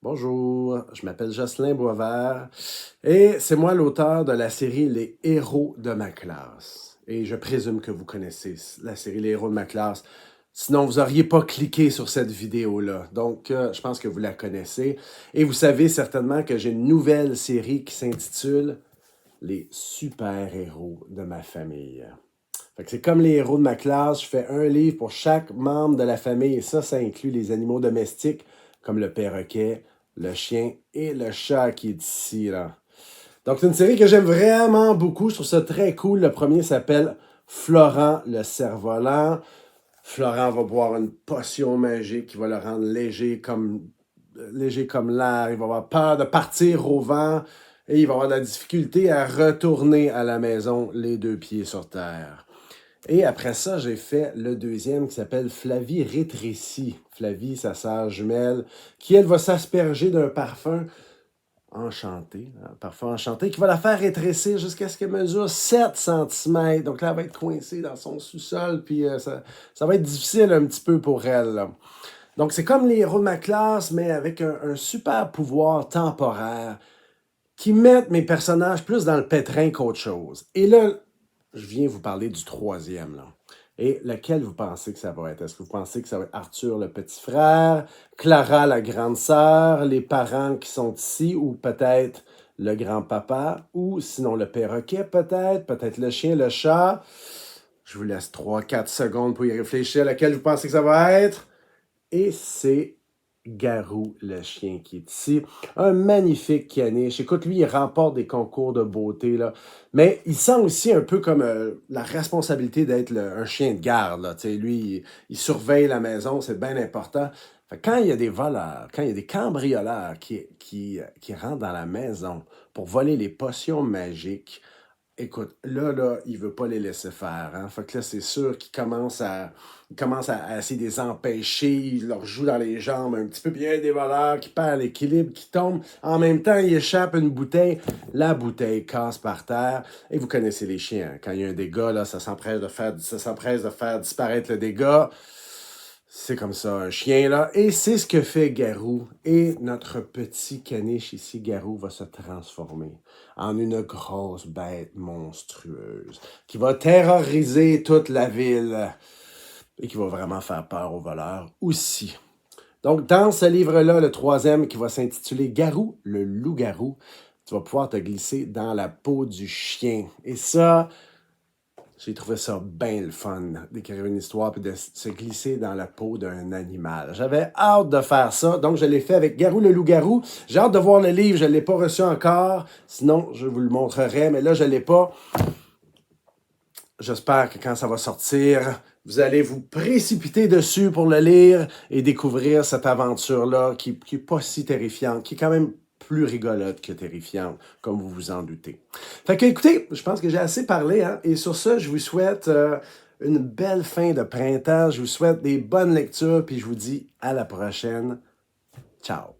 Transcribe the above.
Bonjour, je m'appelle Jocelyn Boisvert et c'est moi l'auteur de la série Les héros de ma classe. Et je présume que vous connaissez la série Les héros de ma classe. Sinon, vous n'auriez pas cliqué sur cette vidéo-là. Donc, je pense que vous la connaissez. Et vous savez certainement que j'ai une nouvelle série qui s'intitule Les super-héros de ma famille. Fait que c'est comme les héros de ma classe, je fais un livre pour chaque membre de la famille et ça inclut les animaux domestiques comme le perroquet, le chien et le chat qui est ici, là. Donc, c'est une série que j'aime vraiment beaucoup. Je trouve ça très cool. Le premier s'appelle Florent le cerf-volant. Florent va boire une potion magique qui va le rendre léger comme l'air. Il va avoir peur de partir au vent et il va avoir de la difficulté à retourner à la maison les deux pieds sur terre. Et après ça, j'ai fait le deuxième qui s'appelle Flavie rétrécie. Flavie, sa sœur jumelle, qui elle va s'asperger d'un parfum enchanté, un parfum enchanté, qui va la faire rétrécir jusqu'à ce qu'elle mesure 7 cm. Donc là, elle va être coincée dans son sous-sol, puis ça va être difficile un petit peu pour elle, là. Donc c'est comme les héros de ma classe, mais avec un super pouvoir temporaire qui mettent mes personnages plus dans le pétrin qu'autre chose. Et là, je viens vous parler du troisième, là. Et lequel vous pensez que ça va être? Est-ce que vous pensez que ça va être Arthur le petit frère, Clara la grande sœur, les parents qui sont ici, ou peut-être le grand-papa, ou sinon le perroquet peut-être le chien, le chat? Je vous laisse 3-4 secondes pour y réfléchir. Lequel vous pensez que ça va être? Et c'est Garou, le chien qui est ici. Un magnifique caniche. Écoute, lui, il remporte des concours de beauté, là. Mais il sent aussi un peu comme la responsabilité d'être un chien de garde, là. Tu sais, lui, il surveille la maison, c'est bien important. Fait que quand il y a des voleurs, quand il y a des cambrioleurs qui rentrent dans la maison pour voler les potions magiques, écoute, là, il veut pas les laisser faire, hein. Fait que là, c'est sûr qu'il commence à essayer de les empêcher, il leur joue dans les jambes un petit peu, puis il y a des voleurs qui perdent l'équilibre, qui tombent. En même temps, il échappe une bouteille, la bouteille casse par terre. Et vous connaissez les chiens, hein. Quand il y a un dégât, là, ça s'empresse de faire disparaître le dégât. C'est comme ça, un chien, là. Et c'est ce que fait Garou. Et notre petit caniche ici, Garou, va se transformer en une grosse bête monstrueuse qui va terroriser toute la ville et qui va vraiment faire peur aux voleurs aussi. Donc, dans ce livre-là, le troisième qui va s'intituler Garou, le loup-garou, tu vas pouvoir te glisser dans la peau du chien. Et ça, j'ai trouvé ça bien le fun d'écrire une histoire et de se glisser dans la peau d'un animal. J'avais hâte de faire ça, donc je l'ai fait avec Garou le loup-garou. J'ai hâte de voir le livre, je ne l'ai pas reçu encore, sinon je vous le montrerai, mais là je ne l'ai pas. J'espère que quand ça va sortir, vous allez vous précipiter dessus pour le lire et découvrir cette aventure-là qui n'est pas si terrifiante, qui est quand même plus rigolote que terrifiante, comme vous vous en doutez. Fait que, écoutez, je pense que j'ai assez parlé, hein, et sur ça, je vous souhaite une belle fin de printemps, je vous souhaite des bonnes lectures, puis je vous dis à la prochaine. Ciao!